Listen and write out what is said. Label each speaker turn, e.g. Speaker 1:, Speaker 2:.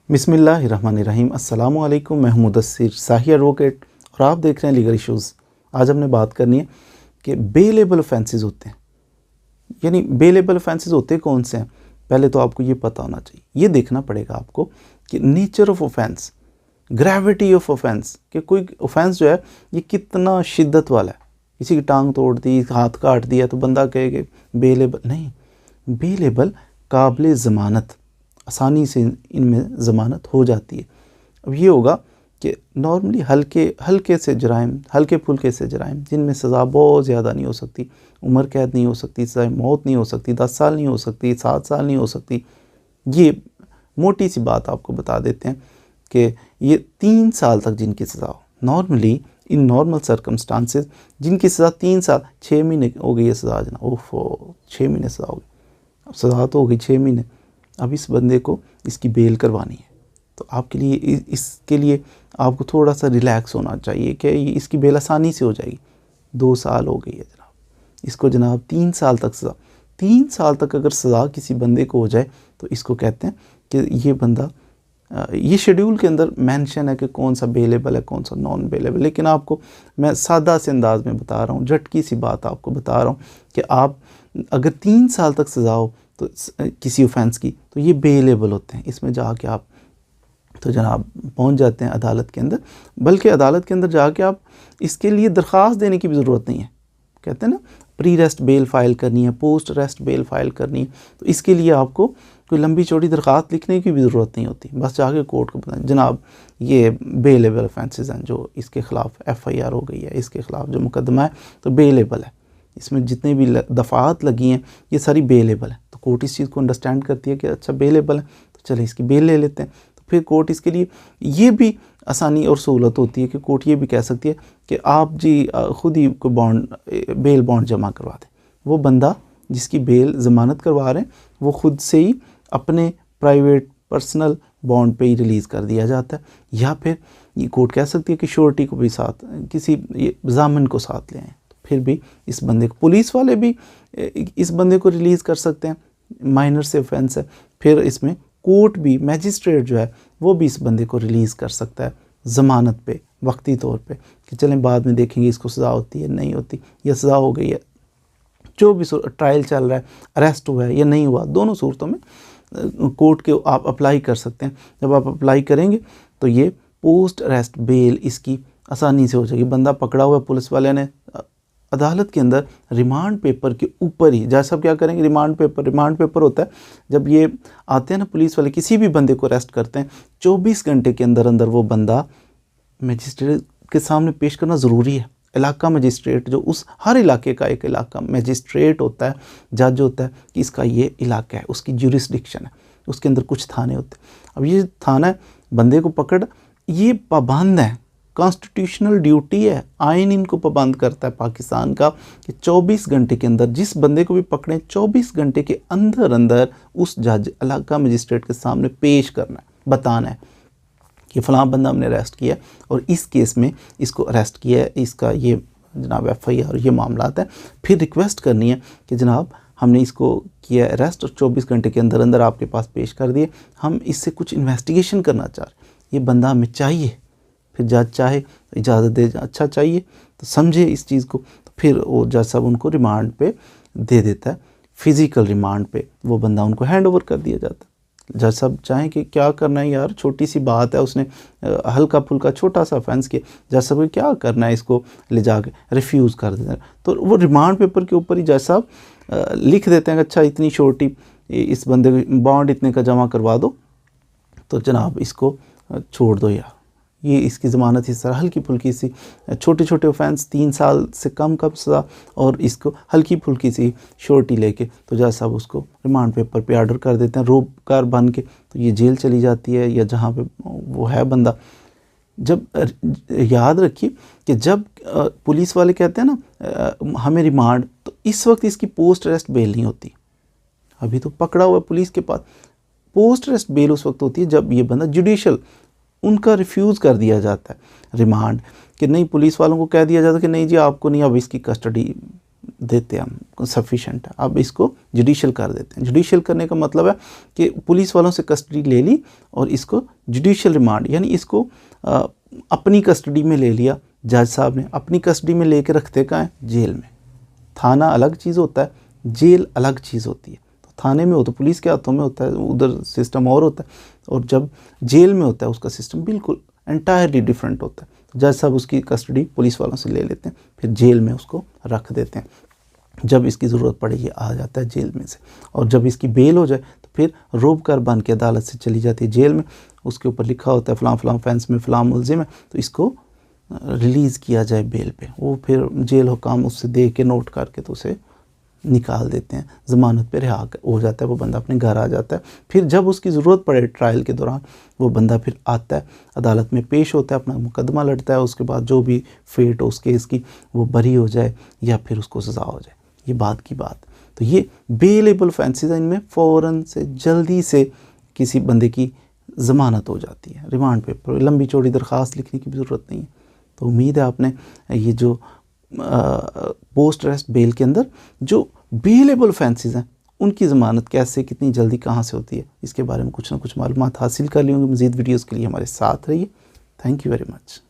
Speaker 1: बिस्मिल्लाहिर्रहमानिर्रहीम। अस्सलामु अलैकुम। मैं हूं मुदस्सिर शाही एडवोकेट और आप देख रहे हैं लीगल इश्यूज़। आज हमने बात करनी है कि बेलेबल ऑफेंसेस होते हैं, यानी बेलेबल ऑफेंसेस होते कौन से हैं। पहले तो आपको ये पता होना चाहिए, ये देखना पड़ेगा आपको कि nature of offence, gravity of offence, कि कोई ऑफेंस जो है ये कितना शिद्दत वाला है। किसी की टांग तोड़ दी, हाथ काट दिया तो बंदा कहेगा बेलेबल नहीं। बेलेबल काबिल ज़मानत, आसानी से इनमें ज़मानत हो जाती है। अब ये होगा कि नॉर्मली हल्के से जराइम, हल्के फुल्के से जराइम जिनमें सज़ा बहुत ज़्यादा नहीं हो सकती, उम्र कैद नहीं हो सकती, सज़ा मौत नहीं हो सकती, 10 साल नहीं हो सकती, 7 साल नहीं हो सकती। ये मोटी सी बात आपको बता देते हैं कि ये 3 साल तक जिनकी सज़ा हो, नॉर्मली इन नॉर्मल सर्कमस्टांसेस जिनकी सज़ा 3 साल, 6 महीने हो गई है सज़ा जना, ओफो 6 महीने सज़ा हो गई, अब सज़ा तो हो गई 6 महीने, अब इस बंदे को इसकी बेल करवानी है। तो आपके लिए इसके लिए आपको थोड़ा सा रिलैक्स होना चाहिए कि इसकी बेल आसानी से हो जाएगी। 2 साल हो गई है जनाब, इसको जनाब 3 साल तक सज़ा, 3 साल तक अगर सज़ा किसी बंदे को हो जाए तो इसको कहते हैं कि ये बंदा, ये शेड्यूल के अंदर मेंशन है कि कौन सा बेलेबल है कौन सा नॉन बेलेबल, लेकिन आपको मैं सादा से अंदाज में बता रहा हूँ, झटकी सी बात आपको बता रहा हूँ कि आप अगर 3 साल तक सज़ा हो तो किसी ऑफेंस की, तो ये बेलेबल होते हैं। इसमें जाके आप तो जनाब पहुंच जाते हैं अदालत के अंदर, बल्कि अदालत के अंदर जाके आप इसके लिए दरख्वास्त देने की भी ज़रूरत नहीं है। कहते हैं ना, प्री रेस्ट बेल फ़ाइल करनी है, पोस्ट रेस्ट बेल फ़ाइल करनी है, तो इसके लिए आपको कोई लंबी चौड़ी दरख्वास्त लिखने की भी ज़रूरत नहीं होती। बस जाके कोर्ट को बताएं जनाब ये बेलेबल ऑफेंसेस हैं, जो इसके ख़िलाफ़ FIR हो गई है, इसके ख़िलाफ़ जो मुकदमा है तो बेलेबल है, इसमें जितने भी दफ़ात लगी हैं ये सारी बेलेबल है। तो कोर्ट इस चीज़ को अंडरस्टैंड करती है कि अच्छा बेलेबल है तो चले इसकी बेल ले लेते हैं। तो फिर कोर्ट इसके लिए ये भी आसानी और सहूलत होती है कि कोर्ट ये भी कह सकती है कि आप जी ख़ुद ही को बेल बॉन्ड जमा करवा दें। वो बंदा जिसकी बेल ज़मानत करवा रहे हैं वो ख़ुद से ही अपने प्राइवेट पर्सनल बॉन्ड पे ही रिलीज़ कर दिया जाता है, या फिर ये कोर्ट कह सकती है कि श्योरिटी को भी साथ, किसी ज़ामिन को साथ ले आएँ। फिर भी इस बंदे को, पुलिस वाले भी इस बंदे को रिलीज़ कर सकते हैं, माइनर से ऑफेंस है। फिर इसमें कोर्ट भी, मैजिस्ट्रेट जो है वो भी इस बंदे को रिलीज़ कर सकता है ज़मानत पे, वक्ती तौर पे, कि चलें बाद में देखेंगे इसको सज़ा होती है नहीं होती, या सज़ा हो गई है, जो भी ट्रायल चल रहा है, अरेस्ट हुआ है या नहीं हुआ, दोनों सूरतों में कोर्ट के आप अप्लाई कर सकते हैं। जब आप अप्लाई करेंगे तो ये पोस्ट अरेस्ट बेल इसकी आसानी से हो जाएगी। बंदा पकड़ा हुआ, पुलिस वाले ने अदालत के अंदर रिमांड पेपर के ऊपर ही, जैसे सब क्या करेंगे, रिमांड पेपर होता है जब ये आते हैं ना पुलिस वाले, किसी भी बंदे को अरेस्ट करते हैं, 24 घंटे के अंदर अंदर वो बंदा मजिस्ट्रेट के सामने पेश करना ज़रूरी है। इलाका मजिस्ट्रेट, जो उस हर इलाके का एक इलाका मजिस्ट्रेट होता है, जज होता है कि इसका ये इलाका है, उसकी ज्यूरिसडिक्शन है, उसके अंदर कुछ थाने होते हैं। अब ये थाना है, बंदे को पकड़, ये पाबंद है, कॉन्स्टिट्यूशनल ड्यूटी है, आइन इनको पाबंद करता है पाकिस्तान का कि 24 घंटे के अंदर जिस बंदे को भी पकड़ें, 24 घंटे के अंदर अंदर उस जज, इलाका मजिस्ट्रेट के सामने पेश करना है, बताना है कि फ़लाँ बंदा हमने अरेस्ट किया और इस केस में इसको अरेस्ट किया है, इसका ये जनाब FIR ये मामला है। फिर रिक्वेस्ट करनी है कि जनाब हमने इसको किया अरेस्ट और 24 घंटे के अंदर अंदर आपके पास पेश कर दिए, हम इससे कुछ इन्वेस्टिगेशन करना चाह रहे, ये बंदा हमें चाहिए। फिर जज चाहे तो इजाज़त दे, अच्छा चाहिए तो समझे इस चीज़ को, तो फिर वो जज साहब उनको रिमांड पे दे देता है, फ़िज़िकल रिमांड पे वो बंदा उनको हैंड ओवर कर दिया जाता है। जज साहब चाहें कि क्या करना है यार, छोटी सी बात है, उसने हल्का फुल्का छोटा सा ऑफेंस किया, जज साहब को क्या करना है, इसको ले जाके रिफ्यूज़ कर देते हैं। तो वो रिमांड पेपर के ऊपर ही जज साहब लिख देते हैं कि अच्छा इतनी छोटी, इस बंदे को बॉन्ड इतने का जमा करवा दो, तो जनाब इसको छोड़ दो यार, ये इसकी ज़मानत इस तरह हल्की फुल्की सी, छोटे छोटे ऑफेंस 3 साल से कम का सज़ा, और इसको हल्की फुल्की सी श्योरिटी लेके तो जज साहब उसको रिमांड पेपर पे ऑर्डर कर देते हैं, रोबकार बन के, तो ये जेल चली जाती है या जहाँ पे वो है बंदा। जब याद रखिए कि जब पुलिस वाले कहते हैं ना हमें रिमांड, तो इस वक्त इसकी पोस्ट अरेस्ट बेल नहीं होती, अभी तो पकड़ा हुआ पुलिस के पास। पोस्ट अरेस्ट बेल उस वक्त होती है जब ये बंदा जुडिशल, उनका रिफ्यूज़ कर दिया जाता है रिमांड, कि नहीं, पुलिस वालों को कह दिया जाता है कि नहीं जी आपको नहीं, अब इसकी कस्टडी देते हम, सफिशेंट है, अब इसको जुडिशल कर देते हैं। जुडिशल करने का मतलब है कि पुलिस वालों से कस्टडी ले ली और इसको जुडिशियल रिमांड यानी इसको अपनी कस्टडी में ले लिया जज साहब ने, अपनी कस्टडी में लेके रखते कहाँ है? जेल में। थाना अलग चीज़ होता है, जेल अलग चीज़ होती है। तो थाने में हो तो पुलिस के हाथों में होता है, उधर सिस्टम और होता है, और जब जेल में होता है उसका सिस्टम बिल्कुल एंटायरली डिफरेंट होता है। तो जज साहब उसकी कस्टडी पुलिस वालों से ले लेते हैं, फिर जेल में उसको रख देते हैं। जब इसकी ज़रूरत पड़े ये आ जाता है जेल में से, और जब इसकी बेल हो जाए तो फिर रोबकर बन के अदालत से चली जाती है जेल में। उसके ऊपर लिखा होता है फ़लाँ फ़लाँ ऑफेंस में फ़लाँ मुलजिम है, तो इसको रिलीज़ किया जाए बेल पे। वो फिर जेल हुकाम उससे दे के नोट करके तो उसे निकाल देते हैं, ज़मानत पे रिहा हो जाता है, वो बंदा अपने घर आ जाता है। फिर जब उसकी ज़रूरत पड़े ट्रायल के दौरान वो बंदा फिर आता है, अदालत में पेश होता है, अपना मुकदमा लड़ता है, उसके बाद जो भी फेट हो उस केस की वो बरी हो जाए या फिर उसको सज़ा हो जाए, ये बात की बात। तो ये बेलेबल ऑफेंसेस हैं, इनमें फ़ौरन से जल्दी से किसी बंदे की ज़मानत हो जाती है, रिमांड पेपर लंबी चौड़ी दरख्वास्त लिखने की भी ज़रूरत नहीं है। तो उम्मीद है आपने ये जो पोस्ट अरेस्ट बेल के अंदर जो बेलेबल ऑफेंसेस हैं उनकी ज़मानत कैसे, कितनी जल्दी, कहाँ से होती है, इसके बारे में कुछ ना कुछ मालूमात हासिल कर ली होंगी। मज़ीद वीडियोज़ के लिए हमारे साथ रहिए। Thank you very much.